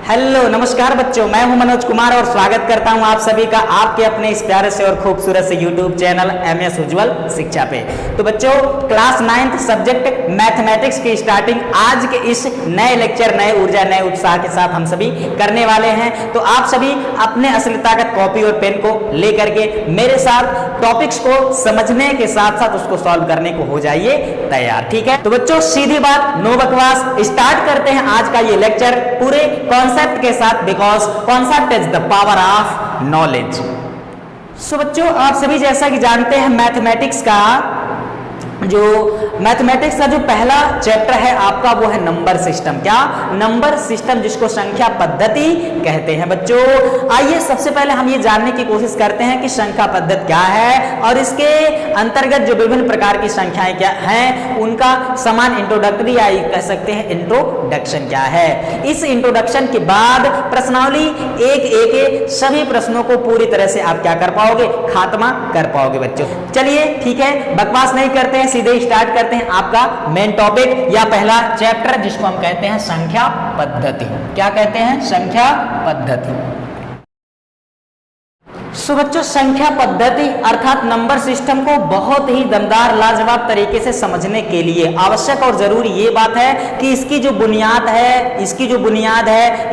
Hello नमस्कार बच्चों, मैं हूं मनोज कुमार और स्वागत करता हूं आप सभी का आपके अपने इस प्यारे से और खूबसूरत से यूट्यूब चैनल MS उज्ज्वल शिक्षा पे। तो बच्चों, क्लास 9th सब्जेक्ट मैथमेटिक्स की स्टार्टिंग आज के इस नए लेक्चर, नए ऊर्जा, नए उत्साह के साथ हम सभी करने वाले हैं। तो आप सभी अपने असली ताकत कॉपी और पेन को लेकर के मेरे साथ टॉपिक्स को समझने के साथ साथ उसको सॉल्व करने को हो जाइए तैयार, ठीक है। तो बच्चों, सीधी बात, नो बकवास, स्टार्ट करते हैं आज का ये लेक्चर पूरे कॉन्सेप्ट के साथ, because concept is the power of knowledge. So बच्चों, आप सभी जैसा कि जानते हैं मैथमेटिक्स का जो पहला चैप्टर है आपका वो है नंबर सिस्टम। क्या? नंबर सिस्टम, जिसको संख्या पद्धति कहते हैं। बच्चों, आइए सबसे पहले हम ये जानने की कोशिश करते हैं कि संख्या पद्धति क्या है और इसके अंतर्गत जो विभिन्न प्रकार की संख्याएं क्या हैं उनका समान इंट्रोडक्टरी या कह सकते हैं इंट्रोडक्शन क्या है। इस इंट्रोडक्शन के बाद प्रश्नावली एक एक सभी प्रश्नों को पूरी तरह से आप क्या कर पाओगे, खात्मा कर पाओगे। बच्चों चलिए ठीक है, बकवास नहीं करते हैं, सीधे स्टार्ट करते हैं आपका मेन टॉपिक या पहला चैप्टर, जिसको हम कहते हैं संख्या पद्धति। क्या कहते हैं? संख्या पद्धति। सो बच्चों, संख्या पद्धति अर्थात नंबर सिस्टम को बहुत ही दमदार लाजवाब तरीके से समझने के लिए आवश्यक और जरूरी ये बात है कि इसकी जो बुनियाद है,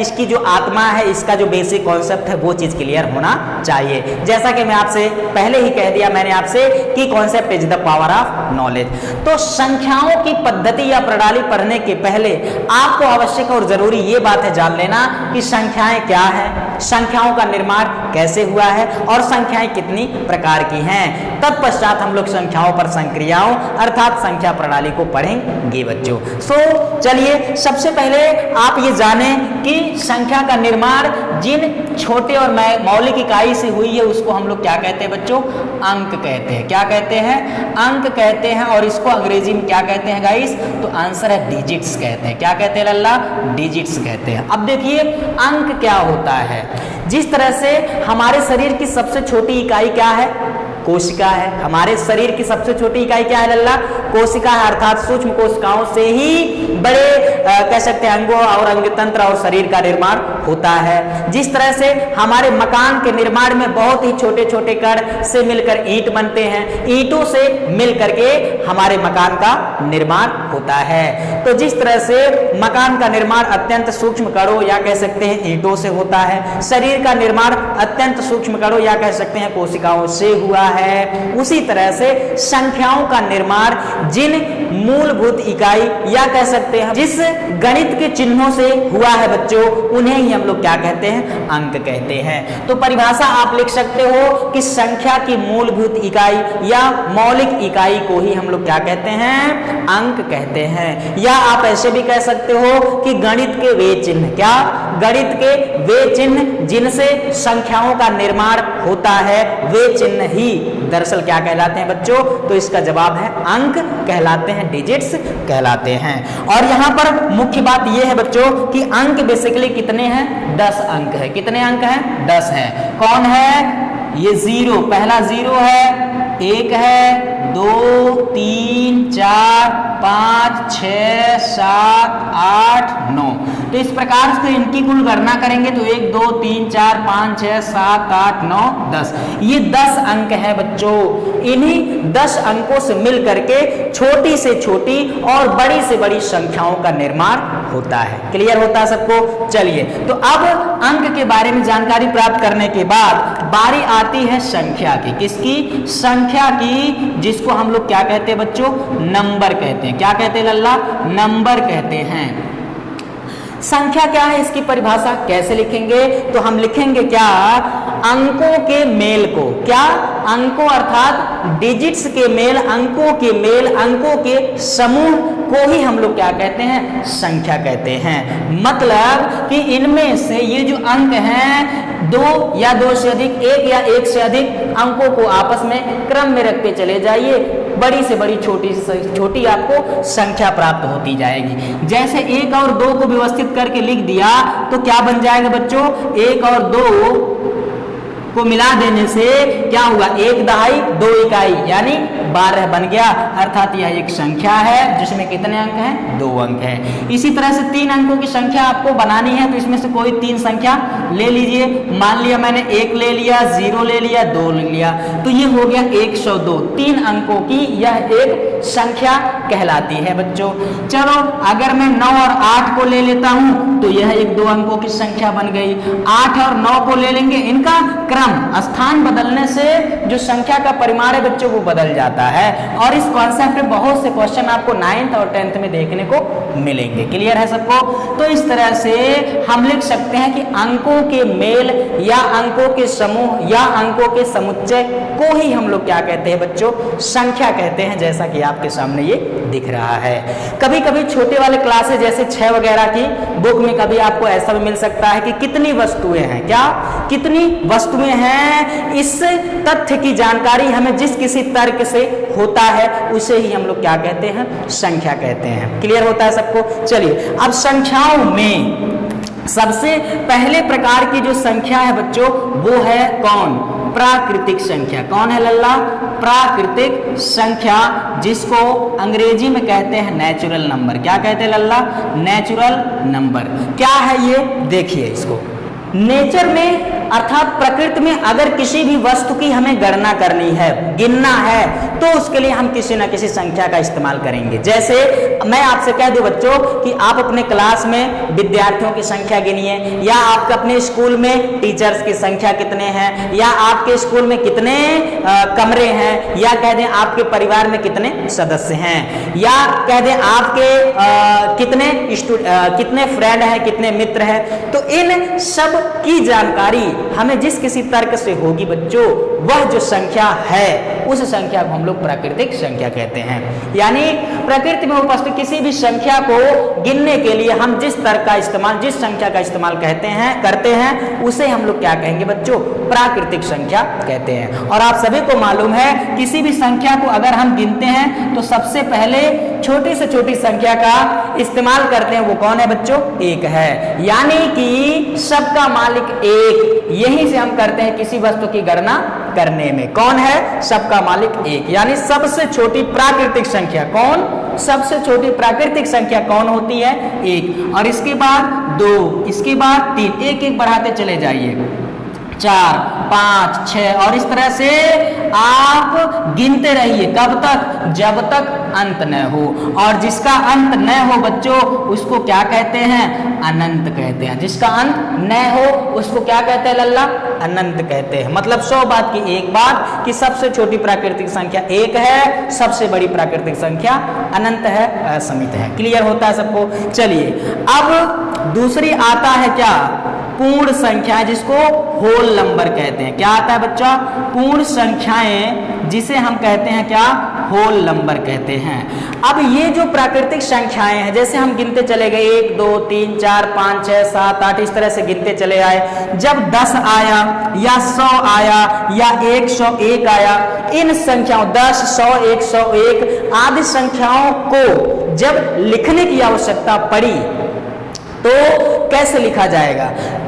इसकी जो आत्मा है, इसका जो बेसिक कॉन्सेप्ट है वो चीज क्लियर होना चाहिए। जैसा कि मैं आपसे पहले ही कह दिया मैंने आपसे कि concept is the power of knowledge. तो संख्याओं की पद्धति या प्रणाली पढ़ने के पहले आपको आवश्यक और जरूरी ये बात है जान लेना कि संख्याएं क्या है, संख्याओं का निर्माण कैसे हुआ है और संख्याएं कितनी प्रकार की हैं। तत्पश्चात हम लोग संख्याओं पर संक्रियाओं अर्थात संख्या प्रणाली को पढ़ेंगे बच्चों। सो चलिए सबसे पहले आप ये जानें कि संख्या का निर्माण जिन छोटे और मौलिक इकाई से हुई है उसको हम लोग क्या कहते हैं बच्चों? अंक कहते हैं। क्या कहते हैं? अंक कहते हैं। और इसको अंग्रेजी में क्या कहते हैं गाइस? तो आंसर है डिजिट्स कहते हैं। क्या कहते हैं लल्ला? डिजिट्स कहते हैं। अब देखिए अंक क्या होता है। जिस तरह से हमारे शरीर की सबसे छोटी इकाई क्या है? कोशिका है। हमारे शरीर की सबसे छोटी इकाई क्या है लल्ला? कोशिका है। अर्थात सूक्ष्म कोशिकाओं से ही बड़े कह सकते हैं अंगों और अंगतंत्र और शरीर का निर्माण होता है। जिस तरह से हमारे मकान के निर्माण में बहुत ही छोटे छोटे कण से मिलकर ईंट बनते हैं, ईंटों से मिलकर के हमारे मकान का निर्माण होता है। तो जिस तरह से मकान का निर्माण अत्यंत सूक्ष्म कणों या कह सकते हैं ईंटों से होता है, शरीर का निर्माण अत्यंत सूक्ष्म कणों या कह सकते हैं कोशिकाओं से हुआ है, उसी तरह से संख्याओं का निर्माण जिन मूलभूत इकाई या कह सकते हैं जिस गणित के चिन्हों से हुआ है बच्चों, उन्हें ही हम लोग क्या कहते हैं? अंक कहते हैं। तो परिभाषा आप लिख सकते हो कि संख्या की मूलभूत इकाई या मौलिक इकाई को ही हम लोग क्या कहते हैं? अंक कहते हैं। या आप ऐसे भी कह सकते हो कि गणित के वे चिन्ह, क्या? गणित के वे चिन्ह जिनसे संख्याओं का निर्माण होता है वे चिन्ह ही दरअसल क्या कहलाते हैं बच्चों? तो इसका जवाब है अंक कहलाते हैं, डिजिट्स कहलाते हैं। और यहां पर मुख्य बात यह है बच्चों कि अंक बेसिकली कितने हैं? 10 अंक है। कितने अंक हैं? 10 हैं। कौन है? ये 0, पहला 0 है, 1 है, 2 3 4 5 6 7 8 9। तो इस प्रकार से इनकी कुल गणना करेंगे तो 1 2 3 4 5 6 7 8 9 10, ये 10 अंक हैं बच्चों। इन्हीं 10 अंकों से मिल करके छोटी से छोटी और बड़ी से बड़ी संख्याओं का निर्माण होता है। क्लियर होता है सबको? चलिए, तो अब अंक के बारे में जानकारी प्राप्त करने के बाद बारी आती है संख्या की। किसकी? संख्या की, जिसको हम लोग क्या कहते हैं बच्चों? नंबर कहते हैं। क्या कहते हैं लल्ला? नंबर कहते हैं। संख्या क्या है, इसकी परिभाषा कैसे लिखेंगे? तो हम लिखेंगे क्या? अंकों के मेल को। क्या? अंकों अर्थात डिजिट्स के मेल, अंकों के मेल, अंकों के समूह को ही हम लोग क्या कहते हैं? संख्या कहते हैं। मतलब कि इनमें से ये जो अंक हैं 2 या 2 से अधिक, 1 या 1 से अधिक अंकों को आपस में क्रम में रखते चले जाइए, बड़ी से बड़ी छोटी से छोटी आपको संख्या प्राप्त होती जाएगी। जैसे 1 और 2 को व्यवस्थित करके लिख दिया तो क्या बन जाएगा बच्चों? 1 और 2 को मिला देने से क्या हुआ? 1 दहाई 2 इकाई यानी 12 बन गया, अर्थात यह एक संख्या है जिसमें कितने अंक हैं? 2 अंक है। इसी तरह से 3 अंकों की संख्या आपको बनानी है, तो इसमें से कोई 3 संख्या ले लीजिए। मान लिया मैंने 1 ले लिया, 0 ले लिया, 2 ले लिया, तो ये हो गया 102। 3 अंकों की यह एक संख्या कहलाती है बच्चों। चलो अगर मैं 9 और 8 को ले लेता हूं तो यह एक 2 अंकों की संख्या बन गई। 8 और 9 को ले लेंगे, इनका क्रम स्थान बदलने से जो संख्या का परिमाण है बच्चों वो बदल जाता है, और इस कॉन्सेप्ट में बहुत से क्वेश्चन आपको 9th और 10th में देखने को मिलेंगे। क्लियर है सबको? तो इस तरह से हम लिख सकते हैं कि अंकों के मेल या अंकों के समूह या अंकों के समुच्चय को ही हम लोग क्या कहते हैं बच्चों? संख्या कहते हैं, जैसा कि आपके सामने ये दिख रहा है। कभी कभी छोटे वाले क्लासेस जैसे 6 वगैरह की बुक में कभी आपको ऐसा भी मिल सकता है कि कितनी वस्तुएं हैं, क्या कितनी वस्तुएं हैं, इस तथ्य की जानकारी हमें जिस किसी तर्क से होता है उसे ही हम लोग क्या कहते हैं? संख्या कहते हैं। क्लियर होता है सबको? चलिए अब संख्याओं में सबसे पहले प्रकार की जो संख्या है बच्चों वो है कौन? प्राकृतिक संख्या। कौन है लल्ला? प्राकृतिक संख्या, जिसको अंग्रेजी में कहते हैं नेचुरल नंबर। क्या कहते हैं लल्ला? Natural number. क्या है ये? देखिए इसको। नेचर में अर्थात प्रकृति में अगर किसी भी वस्तु की हमें गणना करनी है, गिनना है, तो उसके लिए हम किसी न किसी संख्या का इस्तेमाल करेंगे। जैसे मैं आपसे कह दूं बच्चों कि आप अपने क्लास में विद्यार्थियों की संख्या गिनिए, या आपके अपने स्कूल में टीचर्स की संख्या कितने हैं, या आपके स्कूल में कितने कमरे हैं, या कह दें आपके परिवार में कितने सदस्य हैं, या कह दें आपके कितने फ्रेंड हैं, कितने मित्र हैं। तो इन सब की जानकारी हमें जिस किसी तर्क से होगी बच्चों, वह जो संख्या है उस संख्या को हम लोग प्राकृतिक संख्या कहते हैं। यानी प्रकृति में उपस्थित किसी भी संख्या को गिनने के लिए हम जिस तर्क का इस्तेमाल, जिस संख्या का इस्तेमाल करते हैं उसे हम लोग क्या कहेंगे बच्चों? प्राकृतिक संख्या कहते हैं। और आप सभी को मालूम है किसी भी संख्या को अगर हम गिनते हैं तो सबसे पहले छोटी से छोटी संख्या का इस्तेमाल करते हैं, वो कौन है बच्चों? 1 है। यानी कि सबका मालिक 1, यही से हम करते हैं किसी वस्तु की गणना करने में। कौन है? सबका मालिक 1। यानी सबसे छोटी प्राकृतिक संख्या कौन? सबसे छोटी प्राकृतिक संख्या कौन होती है? 1। और इसके बाद 2, इसके बाद 3, एक एक बढ़ाते चले जाइए, 4, 5, 6, और इस तरह से आप गिनते रहिए। कब तक? जब तक अंत न हो। और जिसका अंत न हो बच्चों उसको क्या कहते हैं? अनंत कहते हैं। जिसका अंत न हो उसको क्या कहते हैं लल्ला? अनंत कहते हैं। मतलब 100 बात की एक बात कि सबसे छोटी प्राकृतिक संख्या 1 है, सबसे बड़ी प्राकृतिक संख्या अनंत है, असीमित है। क्लियर होता है सबको? चलिए अब दूसरी आता है क्या? पूर्ण संख्या, जिसको होल नंबर कहते हैं। क्या आता है बच्चा? पूर्ण संख्याएं, जिसे हम कहते हैं क्या? होल नंबर कहते हैं। अब ये जो प्राकृतिक संख्याएं हैं, जैसे हम गिनते चले गए 1, 2, 3, 4, 5, 6, 7, 8, इस तरह से गिनते चले आए। जब 10 आया या 100 आया या 101 आया, इन संख्याओं 10, 100, 101 आदि संख्याओं को जब लिखने की आवश्यकता पड़ी तो कैसे लिखा जाएगा?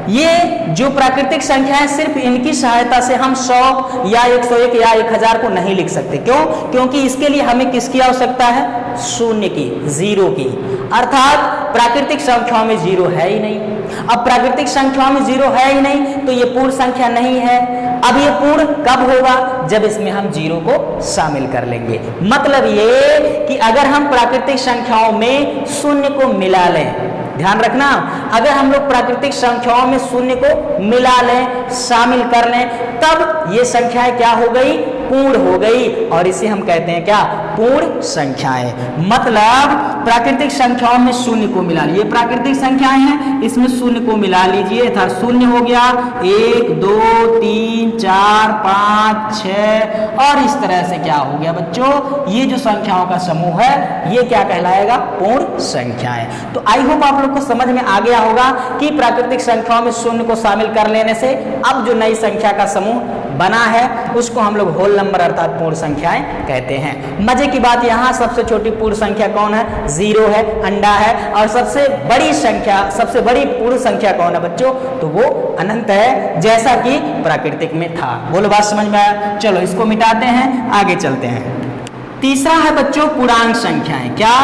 ये जो प्राकृतिक संख्या है सिर्फ इनकी सहायता से हम 100 या 101 या 1000 को नहीं लिख सकते। क्यों? क्योंकि इसके लिए हमें किसकी आवश्यकता है? शून्य की, 0 की। अर्थात प्राकृतिक संख्याओं में 0 है ही नहीं। अब प्राकृतिक संख्याओं में 0 है ही नहीं तो ये पूर्ण संख्या नहीं है। अब ये पूर्ण कब होगा? जब इसमें हम 0 को शामिल कर लेंगे। मतलब ये कि अगर हम प्राकृतिक संख्याओं में शून्य को मिला लें, ध्यान रखना, अगर हम लोग प्राकृतिक संख्याओं में शून्य को मिला लें, शामिल कर लें, तब ये संख्याएं क्या हो गई? पूर्ण हो गई। और इसे हम कहते हैं क्या? पूर्ण संख्याएं। मतलब प्राकृतिक संख्याओं में शून्य को मिला लीजिए। प्राकृतिक संख्याएं हैं, इसमें शून्य को मिला लीजिए, था शून्य हो गया 1, 2, 3, 4, 5, 6, और इस तरह से क्या हो गया बच्चों? ये जो संख्याओं का समूह है ये क्या कहलाएगा? पूर्ण संख्याएं। तो आई होप आप लोग को समझ में आ गया होगा कि प्राकृतिक संख्याओं में शून्य को शामिल कर लेने से अब जो नई संख्या का समूह बना है उसको हम लोग होल नंबर अर्थात पूर्ण संख्याएं कहते हैं। मजे की बात यहाँ सबसे छोटी पूर्ण संख्या कौन है? 0 है, अंडा है। और सबसे बड़ी संख्या, सबसे बड़ी पूर्ण संख्या कौन है बच्चों? तो वो अनंत है, जैसा कि प्राकृतिक में था। बोलो बात समझ में आया? चलो इसको मिटाते हैं, आगे चलते हैं। तीसरा है बच्चों पूर्णांक संख्याएं। क्या?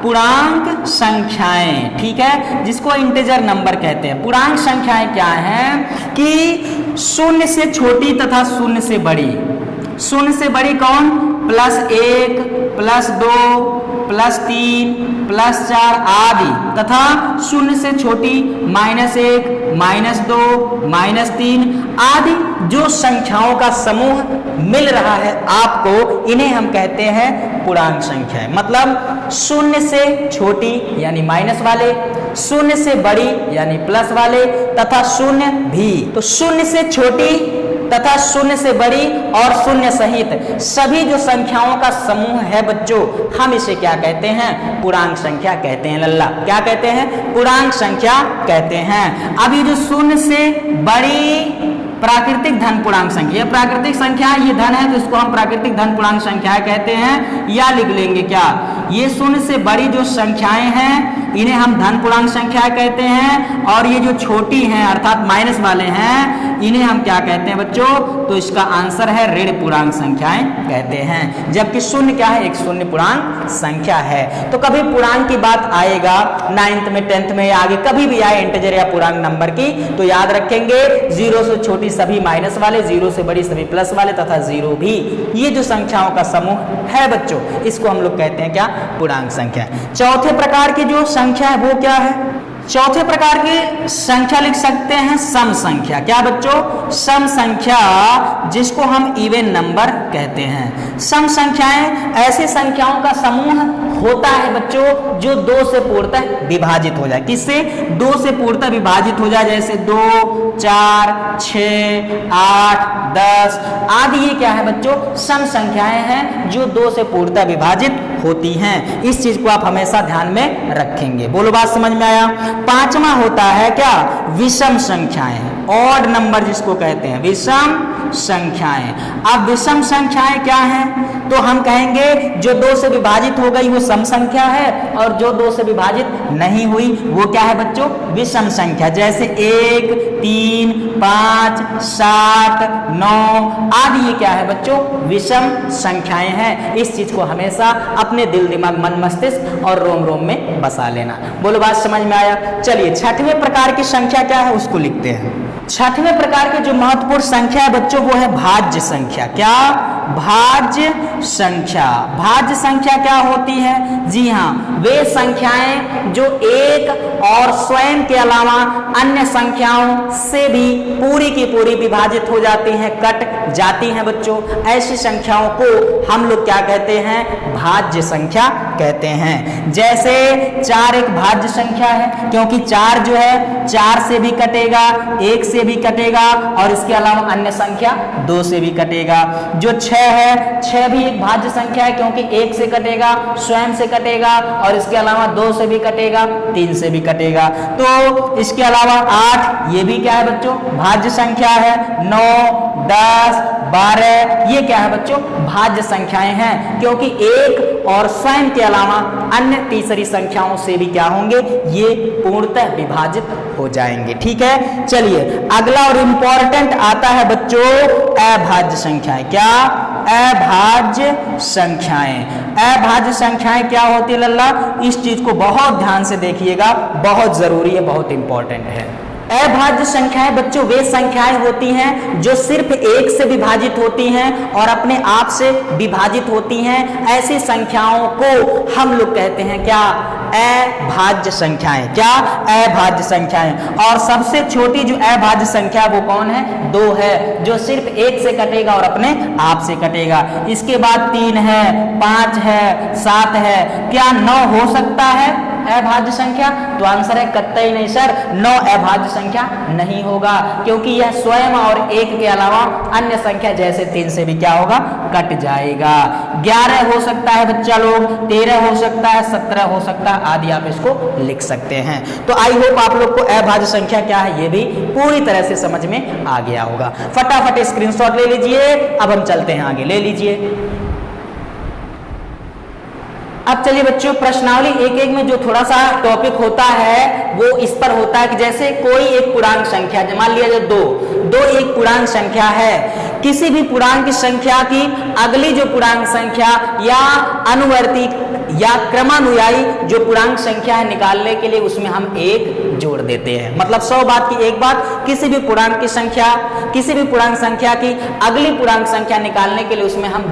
पूर्णांक संख्याएं, ठीक है, जिसको इंटीजर नंबर कहते हैं। पूर्णांक संख्याएं क्या हैं कि शून्य से छोटी तथा शून्य से बड़ी। शून्य से बड़ी कौन? +1, +2, +3, +4 आदि, तथा शून्य से छोटी -1, -2, -3 आदि जो संख्याओं का समूह मिल रहा है आपको, इन्हें हम कहते हैं पूर्णांक संख्याएं। मतलब शून्य से छोटी यानी माइनस वाले, शून्य से बड़ी यानी प्लस वाले, तथा शून्य भी। तो शून्य से छोटी तथा शून्य से बड़ी और शून्य सहित सभी जो संख्याओं का समूह है बच्चों, हम इसे क्या कहते हैं? पूर्णांक संख्या कहते हैं। लल्ला, क्या कहते हैं? पूर्णांक संख्या कहते हैं। अब ये जो शून्य से बड़ी प्राकृतिक धन पूर्णांक संख्या, प्राकृतिक संख्या ये धन है तो इसको हम प्राकृतिक धन पूर्णांक संख्याएं कहते हैं, या लिख लेंगे क्या? ये शून्य से बड़ी जो संख्याएं हैं इन्हें हम धन पूर्णांक संख्या कहते हैं, और ये जो छोटी हैं अर्थात माइनस वाले हैं इन्हें हम क्या कहते हैं बच्चों? तो इसका आंसर है ऋण पूर्णांक संख्याएं कहते हैं। जबकि शून्य क्या है? एक शून्य पूर्णांक संख्या है। तो कभी पूर्णांक की बात आएगा 9th में 10th में या आगे कभी भी आए इंटीजर या पूर्णांक नंबर की, तो याद रखेंगे 0 से छोटी सभी माइनस वाले, 0 से बड़ी सभी प्लस वाले, तथा 0 भी। ये जो संख्याओं का समूह है बच्चों, इसको हम लोग कहते हैं क्या? पूर्णांक संख्या। चौथे प्रकार की जो संख्या है वो क्या है? चौथे प्रकार की संख्या लिख सकते हैं सम संख्या। क्या बच्चों? सम संख्या, जिसको हम इवन नंबर कहते हैं। सम संख्याएं ऐसी संख्याओं का समूह होता है बच्चों जो 2 से पूर्णतः विभाजित हो जाए। किससे? 2 से पूर्णतः विभाजित हो जाए, जैसे 2, 4, 6, 8, 10 आदि। ये क्या है बच्चों? सम संख्याएं हैं जो 2 से पूर्णतः विभाजित होती हैं। इस चीज को आप हमेशा ध्यान में रखेंगे। बोलो, बात समझ में आया? पांचवा होता है क्या? विषम संख्याएं, ऑड नंबर जिसको कहते हैं, विषम संख्याएं। अब विषम संख्याएं क्या हैं? तो हम कहेंगे जो 2 से विभाजित हो गई वो सम संख्या है, और जो 2 से विभाजित नहीं हुई वो क्या है बच्चों? विषम संख्या। जैसे 1, 3, 5, 7, 9 आदि, ये क्या है बच्चों? विषम संख्याएं हैं। इस चीज को हमेशा अपने दिल, दिमाग, मन, मस्तिष्क और रोम रोम में बसा लेना। बोलो, बात समझ में आया? चलिए, छठवें प्रकार की संख्या क्या है उसको लिखते हैं। छठवें प्रकार की जो महत्वपूर्ण संख्या है बच्चों वो है भाज्य संख्या। क्या? भाज्य संख्या। भाज्य संख्या क्या होती है? जी हाँ, वे संख्याएं जो एक और स्वयं के अलावा अन्य संख्याओं से भी पूरी की पूरी विभाजित हो जाती हैं, कट जाती हैं बच्चों। ऐसी संख्याओं को हम लोग क्या कहते हैं? भाज्य संख्या कहते हैं। जैसे 4 एक भाज्य संख्या है, क्योंकि 4 जो है 4 से भी कटेगा, 1 से भी कटेगा, और इसके अलावा अन्य संख्या 2 से भी कटेगा। जो 6 है, 6 भी एक भाज्य संख्या है, क्योंकि 1 से कटेगा, स्वयं से कटेगा, और इसके अलावा 2 से भी कटेगा, 3 से भी कटेगा। तो इसके अलावा 8 ये भी क्या है बच्चों? भाज्य संख्या है। 9, 10, 12 ये क्या है बच्चों? भाज्य संख्याएं हैं, क्योंकि एक और स्वयं के अलावा अन्य तीसरी संख्याओं से भी क्या होंगे? ये पूर्णतः विभाजित हो जाएंगे। ठीक है, चलिए अगला और इंपॉर्टेंट आता है बच्चों अभाज्य संख्याएं। क्या? अभाज्य संख्याएं। अभाज्य संख्याएं क्या होती है लल्ला? इस चीज को बहुत ध्यान से देखिएगा, बहुत जरूरी है, बहुत इंपॉर्टेंट है। अभाज्य संख्याएं बच्चों वे संख्याएं होती हैं जो सिर्फ 1 से विभाजित होती हैं और अपने आप से विभाजित होती हैं। ऐसी संख्याओं को हम लोग कहते हैं क्या? अभाज्य संख्याएं। क्या? अभाज्य संख्याएं। और सबसे छोटी जो अभाज्य संख्या वो कौन है? 2 है, जो सिर्फ 1 से कटेगा और अपने आप से कटेगा। इसके बाद 3 है, 5 है, 7 है। क्या 9 हो सकता है अभाज्य संख्या? तो आंसर है कतई नहीं सर, 9 अभाज्य संख्या नहीं होगा, क्योंकि यह स्वयं और 1 के अलावा अन्य संख्या जैसे 3 से भी क्या होगा? कट जाएगा। 11 हो सकता है बच्चा लोग, 13 हो सकता है, 17 हो सकता है आदि, आप इसको लिख सकते हैं। तो आई होप आप लोग को अभाज्य संख्या क्या है ये भी पूरी तरह से समझ में आ गया होगा। फटाफट स्क्रीनशॉट ले लीजिए। अब हम चलते हैं आगे, ले लीजिए। अब चलिए बच्चों, प्रश्नावली एक एक में जो थोड़ा सा टॉपिक होता है वो इस पर होता है कि जैसे कोई एक पूर्णांक संख्या, मान लिया जाए 2, दो एक पूर्णांक संख्या है, किसी भी पूर्णांक संख्या की अगली जो पूर्णांक संख्या या अनुवर्ती या क्रमानुयायी जो पूर्णांक संख्या है निकालने के लिए उसमें हम एक जोड़ देते हैं। मतलब 100 बात की एक बात, किसी भी पूर्णांक की संख्या, किसी भी पूर्णांक संख्या की अगली पूर्णांक संख्या निकालने के लिए उसमें हम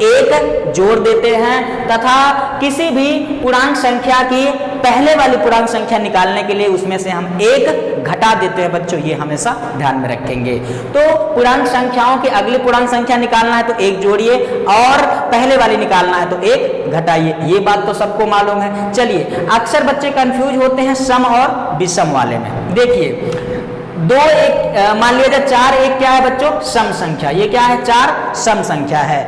एक जोड़ देते हैं, तथा किसी भी पूर्णांक संख्या की पहले वाली पूर्णांक संख्या निकालने के लिए उसमें से हम एक घटा देते हैं। बच्चों ये हमेशा ध्यान में रखेंगे। तो पूर्णांक संख्याओं की अगली पूर्णांक संख्या निकालना है तो एक जोड़िए, और पहले वाली निकालना है तो एक घटाइए। ये बात तो सबको मालूम है। चलिए, अक्सर बच्चे कंफ्यूज होते हैं सम और विषम वाले में। देखिए, दो एक मान लिया जाए 4 1 क्या है बच्चों? सम संख्या। ये क्या है? 4 सम संख्या है।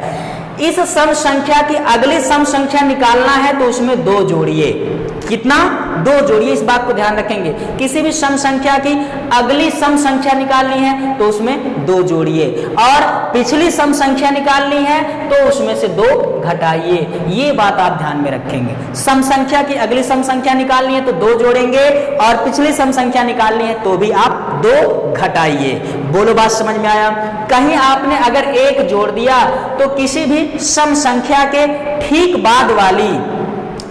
इस सम संख्या की अगली सम संख्या निकालना है तो उसमें 2 जोड़िए। कितना? 2 जोड़िए। इस बात को ध्यान रखेंगे। किसी भी सम संख्या की अगली सम संख्या निकालनी है तो उसमें 2 जोड़िए, और पिछली सम संख्या निकालनी है तो उसमें से 2 घटाइए। ये बात आप ध्यान में रखेंगे। सम संख्या की अगली सम संख्या निकालनी है तो 2 जोड़ेंगे, और पिछली सम संख्या निकालनी है तो भी आप 2 घटाइए। बोलो, बात समझ में आया? कहीं आपने अगर 1 जोड़ दिया तो किसी भी सम संख्या के ठीक बाद वाली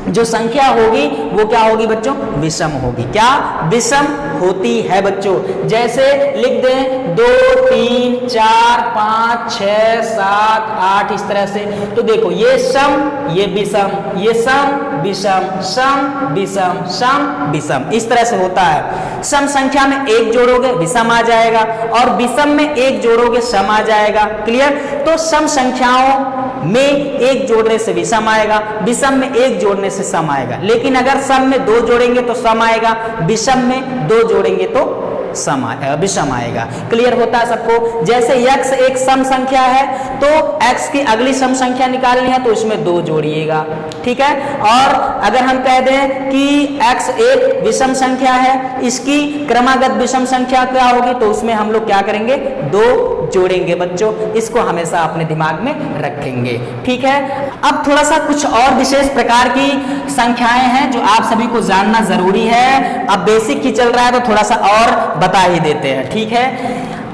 जो संख्या होगी वो क्या होगी बच्चों? विषम होगी। क्या? विषम होती है बच्चों। जैसे लिख दें 2 3 4 5 6 7 8 इस तरह से। तो देखो, ये सम, ये विषम, ये सम विषम, सम विषम, सम विषम, इस तरह से होता है। सम संख्या में 1 जोड़ोगे विषम आ जाएगा, और विषम में 1 जोड़ोगे सम आ जाएगा। क्लियर? तो सम संख्याओं में 1 जोड़ने से विषम आएगा, विषम में 1 जोड़ने से सम आएगा। लेकिन अगर सम में 2 जोड़ेंगे तो सम आएगा, विषम में 2 जोड़ेंगे तो विषम आएगा। क्लियर होता है सबको? जैसे x एक सम संख्या है तो x की अगली सम संख्या निकालनी है तो इसमें 2 जोड़िएगा। ठीक है? और अगर हम कह दें कि x एक विषम संख्या है, इसकी क्रमागत विषम संख्या क्या होगी तो उसमें हम लोग क्या करेंगे? 2 जोड़ेंगे बच्चों। इसको हमेशा अपने दिमाग में रखेंगे। ठीक है? अब थोड़ा सा कुछ और विशेष प्रकार की संख्याएं हैं जो आप सभी को जानना जरूरी है। अब बेसिक ही चल रहा है तो थोड़ा सा और बता ही देते हैं। ठीक है?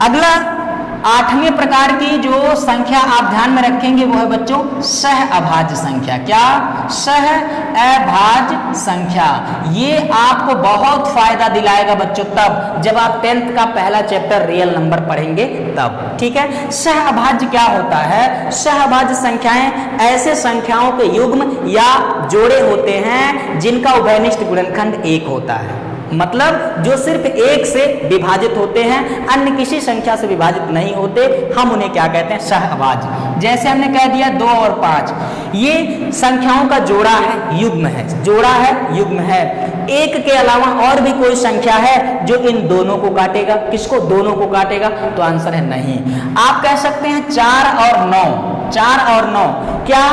अगला 8वें प्रकार की जो संख्या आप ध्यान में रखेंगे वो है बच्चों सह अभाज्य संख्या। क्या? सह अभाज्य संख्या। ये आपको बहुत फायदा दिलाएगा बच्चों तब जब आप 10th का पहला चैप्टर रियल नंबर पढ़ेंगे तब। ठीक है? सह अभाज्य क्या होता है? सह अभाज्य संख्याएं ऐसे संख्याओं के युग्म या जोड़े होते हैं जिनका उभयनिष्ठ गुणनखंड 1 होता है। मतलब जो सिर्फ 1 से विभाजित होते हैं, अन्य किसी संख्या से विभाजित नहीं होते, हम उन्हें क्या कहते हैं? सह अभाज्य। जैसे हमने कह दिया 2 और 5, ये संख्याओं का जोड़ा है, युग्म है। जोड़ा है, युग्म है। 1 के अलावा और भी कोई संख्या है जो इन दोनों को काटेगा? किसको? दोनों को काटेगा? तो आंसर है नहीं। आप कह सकते हैं 4 और 9, 4 और 9, क्या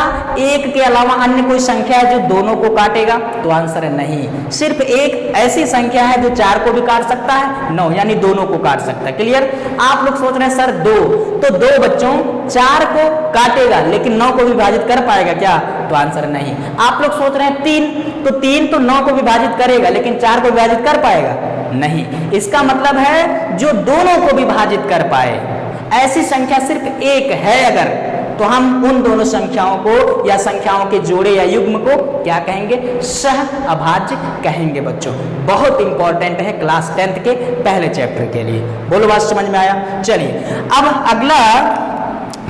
1 के अलावा अन्य कोई संख्या है जो दोनों को काटेगा? तो आंसर है नहीं। सिर्फ एक ऐसी संख्या है जो 4 को भी काट सकता है, 9 यानी दोनों को काट सकता है। क्लियर? आप लोग सोच रहे हैं सर 2, तो 2 बच्चों 4 को काटेगा लेकिन 9 को विभाजित कर पाएगा क्या? तो आंसर नहीं। आप लोग सोच रहे हैं 3, तो 3 तो 9 को विभाजित करेगा लेकिन 4 को विभाजित कर पाएगा? नहीं। इसका मतलब है जो दोनों को विभाजित कर पाए ऐसी संख्या सिर्फ 1 है अगर, तो हम उन दोनों संख्याओं को या संख्याओं के जोड़े या युग्म को क्या कहेंगे? सह अभाज्य कहेंगे बच्चों। बहुत इंपॉर्टेंट है क्लास 10th के पहले चैप्टर के लिए। बोलो, बात समझ में आया? चलिए, अब अगला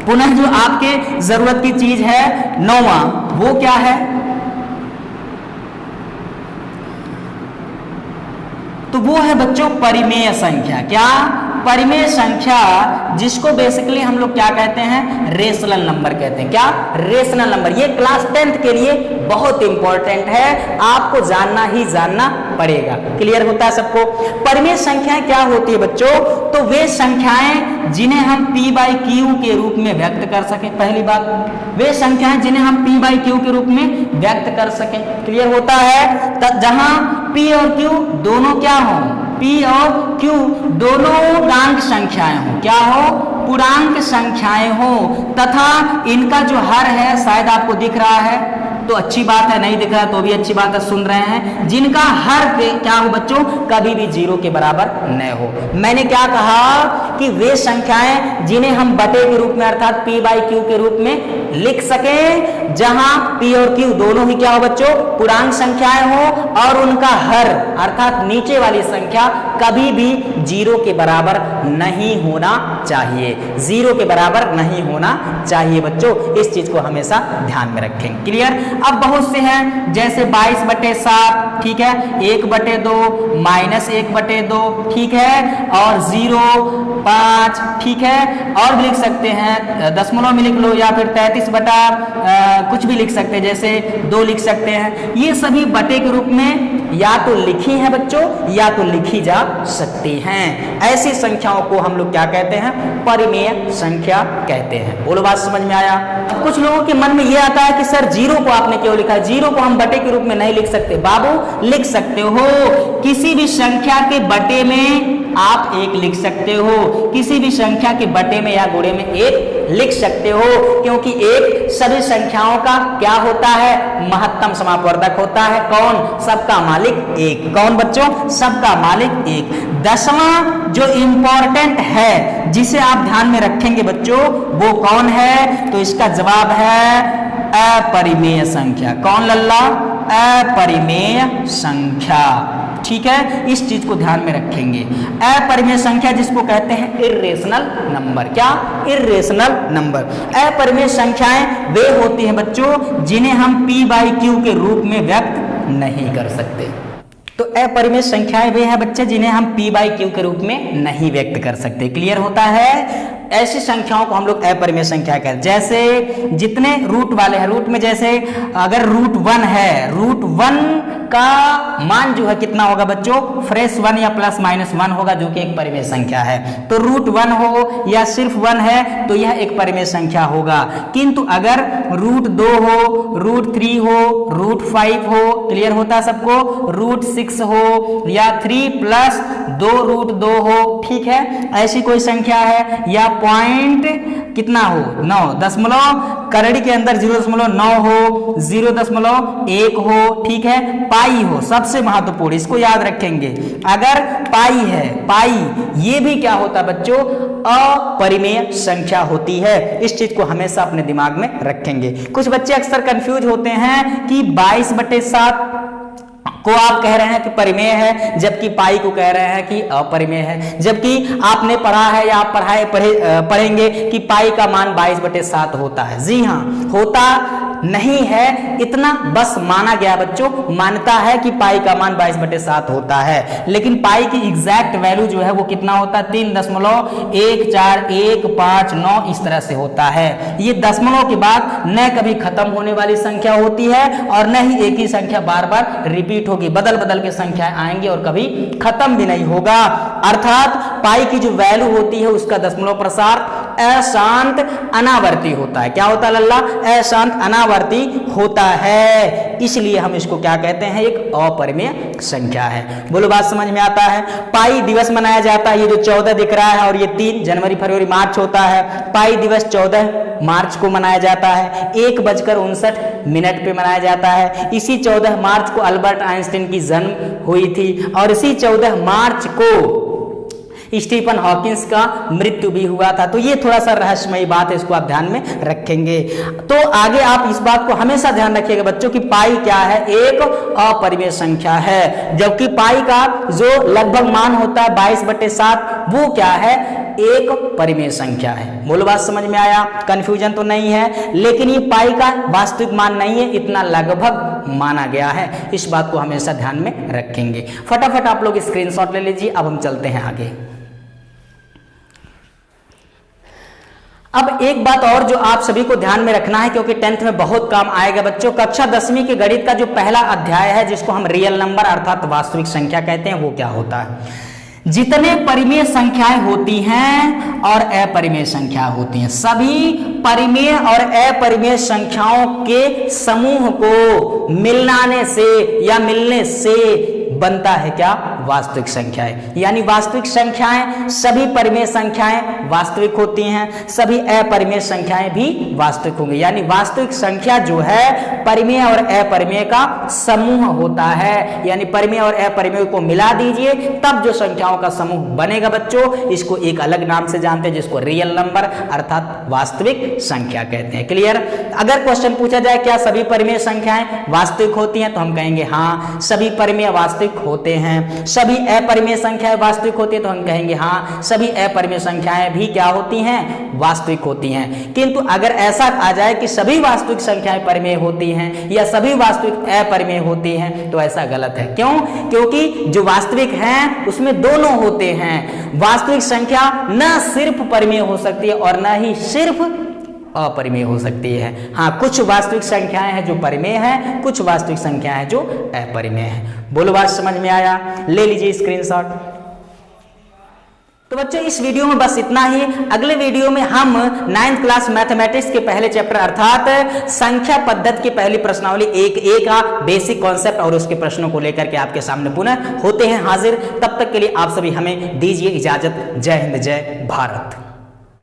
पुनः जो आपके जरूरत की चीज है 9वां, वो क्या है? तो वो है बच्चों परिमेय संख्या। क्या? परिमेय संख्या, जिसको बेसिकली हम लोग क्या कहते हैं? रेशनल नंबर कहते हैं। क्या? Rational number. ये क्लास 10th के लिए बहुत इंपॉर्टेंट है, आपको जानना ही जानना पड़ेगा। क्लियर होता है सबको? परिमेय संख्याएं क्या होती है बच्चों? तो वे संख्याएं जिन्हें हम p/q के रूप में व्यक्त कर सकें। पहली बात, वे संख्याएं जिन्हें हम p/q के रूप में व्यक्त कर सकें। क्लियर होता है? जहां p और q दोनों क्या हो? p और q दोनों पूर्णांक संख्याएं हो। क्या हो? पूर्णांक संख्याएं हो, तथा इनका जो हर है शायद आपको दिख रहा है, तो अच्छी बात है, नहीं दिख रहा है तो भी अच्छी बात है, सुन रहे हैं, जिनका हर क्या हो बच्चों, कभी भी 0 के बराबर न हो। मैंने क्या कहा कि वे संख्याएं जिन्हें हम बटे के रूप में अर्थात p/q के रूप में लिख सकें, जहां p और q दोनों ही क्या हो बच्चों, पूर्णांक संख्याएं हो और उनका हर अर्थात नीचे वाली संख्या कभी भी 0 के बराबर नहीं होना चाहिए, 0 के बराबर नहीं होना चाहिए बच्चों। इस चीज को हमेशा ध्यान में रखें। क्लियर? अब बहुत से हैं जैसे 22/7, ठीक है, 1/2 -1/2, ठीक है, और 0, 5, ठीक है, और भी लिख सकते हैं, दशमलव में लिख लो या फिर 33 बटा कुछ भी लिख सकते हैं, जैसे 2 लिख सकते हैं। ये सभी बटे के रूप में या तो लिखी हैं बच्चों या तो लिखी जा सकती हैं। ऐसी संख्याओं को हम लोग क्या कहते हैं, परिमेय संख्या कहते हैं। बोलो बात समझ में आया? कुछ लोगों के मन में ये आता है कि सर 0 को आपने क्यों लिखा है, 0 को हम बटे के रूप में नहीं लिख सकते। बाबू लिख सकते हो, किसी भी संख्या के बटे में आप 1 लिख सकते हो, किसी भी संख्या के बटे में या गुणे में 1 लिख सकते हो, क्योंकि 1 सभी संख्याओं का क्या होता है, महत्तम समापवर्धक होता है। कौन? सबका मालिक 1। कौन बच्चों? सबका मालिक 1। 10वां जो इंपॉर्टेंट है जिसे आप ध्यान में रखेंगे बच्चों, वो कौन है? तो इसका जवाब है अपरिमेय संख्या। कौन लल्ला? अपरिमेय संख्या। ठीक है, इस चीज को ध्यान में रखेंगे। अपरिमेय संख्या जिसको कहते हैं इर्रेशनल नंबर। क्या? Irrational number. अपरिमेय संख्याएं वे होती हैं बच्चों जिन्हें हम p/q के रूप में व्यक्त नहीं कर सकते। तो अपरिमेय संख्याएं वे हैं बच्चे जिन्हें हम p/q के रूप में नहीं व्यक्त कर सकते। क्लियर होता है? ऐसी संख्याओं को हम लोग अपरिमेय संख्या कहते हैं। जैसे जितने रूट वाले हैं, रूट में जैसे अगर रूट 1 है, रूट 1 का मान जो है कितना होगा बच्चों, फ्रेश 1 या प्लस माइनस 1 होगा, जो कि एक परिमेय संख्या है। तो रूट 1 हो या सिर्फ 1 है तो यह एक परिमेय संख्या होगा। किंतु अगर रूट 2 हो, रूट 3 हो, रूट 5 हो, क्लियर होता है सबको, रूट 6 हो या 3 प्लस 2 रूट 2 हो, ठीक है, ऐसी कोई संख्या है, या पॉइंट कितना हो 9, दशमलव करड़ी के अंदर 0.9 हो, 0.1 हो, ठीक है, पाई हो, सबसे महत्वपूर्ण, इसको याद रखेंगे। अगर पाई है, पाई ये भी क्या होता है बच्चों, अपरिमेय संख्या होती है। इस चीज को हमेशा अपने दिमाग में रखेंगे। कुछ बच्चे अक्सर कंफ्यूज होते हैं कि 22/7 को आप कह रहे हैं कि परिमेय है, जबकि पाई को कह रहे हैं कि अपरिमेय है। जबकि आपने पढ़ा है या आप पढ़ेंगे कि पाई का मान 22/7 होता है। जी हाँ, होता नहीं है, इतना बस माना गया बच्चों, मानता है कि पाई का मान 22/7 होता है, लेकिन पाई की एग्जैक्ट वैल्यू जो है वो कितना होता है, 3.14159 इस तरह से होता है। ये दशमलव के बाद न कभी खत्म होने वाली संख्या होती है और न ही एक ही संख्या बार बार रिपीट होगी, बदल बदल के संख्याएं आएंगी और कभी खत्म भी नहीं होगा। अर्थात पाई की जो वैल्यू होती है उसका दशमलव प्रसार अशांत अनावर्ती होता है। क्या होता है लल्ला? अशांत अनावर्ती होता है, इसलिए हम इसको क्या कहते हैं, एक अपरिमेय संख्या है। बोलो बात समझ में आता है? पाई दिवस मनाया जाता है, ये जो 14 दिख रहा है और ये 3 जनवरी फरवरी मार्च होता है। पाई दिवस 14 मार्च को मनाया जाता है, 1:59 पे मनाया जाता है। इसी 14 मार्च को अल्बर्ट आइंस्टीन की जन्म हुई थी और इसी 14 मार्च को स्टीफन हॉकिंस का मृत्यु भी हुआ था। तो ये थोड़ा सा रहस्यमयी बात है, इसको आप ध्यान में रखेंगे। तो आगे आप इस बात को हमेशा ध्यान रखिएगा बच्चों कि पाई क्या है, एक अपरिमेय संख्या है, जबकि पाई का जो लगभग मान होता है 22/7 वो क्या है, एक परिमेय संख्या है। बोलो बात समझ में आया? कंफ्यूजन तो नहीं है, लेकिन ये पाई का वास्तविक मान नहीं है, इतना लगभग माना गया है। इस बात को हमेशा ध्यान में रखेंगे। फटाफट आप लोग स्क्रीनशॉट ले लीजिए। अब हम चलते हैं आगे। अब एक बात और जो आप सभी को ध्यान में रखना है, क्योंकि 10th में बहुत काम आएगा बच्चों, कक्षा 10वीं के गणित का जो पहला अध्याय है जिसको हम रियल नंबर अर्थात वास्तविक संख्या कहते हैं, वो क्या होता है। जितने परिमेय संख्याएं होती हैं और अपरिमेय संख्या होती हैं, सभी परिमेय और अपरिमेय संख्याओं के समूह को मिलाने से या मिलने से बनता है क्या, वास्तविक संख्याएं। यानी वास्तविक संख्याएं, सभी परिमेय संख्याएं वास्तविक होती हैं, सभी अपरिमेय संख्याएं भी वास्तविक होंगी। यानी वास्तविक संख्या जो है परिमेय और अपरिमेय का समूह होता है। यानी परिमेय और अपरिमेय को मिला दीजिए तब जो संख्याओं का समूह बनेगा बच्चों, इसको एक अलग नाम से जानते हैं जिसको रियल नंबर अर्थात वास्तविक संख्या कहते हैं। क्लियर? अगर क्वेश्चन पूछा जाए क्या सभी परिमेय संख्याएं वास्तविक होती हैं, तो हम कहेंगे हाँ सभी परिमेय वास्तविक होते हैं। सभी अपरिमेय संख्याएं वास्तविक होती है, तो हम कहेंगे हाँ सभी अपरिमेय संख्याएं भी क्या होती हैं, वास्तविक होती हैं। किंतु अगर ऐसा आ जाए कि सभी वास्तविक संख्याएं परिमेय होती हैं या सभी वास्तविक अपरिमेय होती हैं, तो ऐसा गलत है। क्यों? क्योंकि जो वास्तविक हैं उसमें दोनों होते हैं। वास्तविक संख्या न सिर्फ परिमेय हो सकती है और न ही सिर्फ अपरिमेय हो सकती है। हाँ, कुछ वास्तविक संख्याएं हैं जो परिमेय हैं, कुछ वास्तविक संख्याएं हैं जो अपरिमेय हैं। बोलो बात समझ में आया? ले लीजिए स्क्रीनशॉट। तो बच्चों इस वीडियो में बस इतना ही। अगले वीडियो में हम 9th क्लास मैथमेटिक्स के पहले चैप्टर अर्थात संख्या पद्धति की पहली प्रश्नावली 1A का बेसिक कॉन्सेप्ट और उसके प्रश्नों को लेकर के आपके सामने पुनः होते हैं हाजिर। तब तक के लिए आप सभी हमें दीजिए इजाजत। जय हिंद, जय भारत।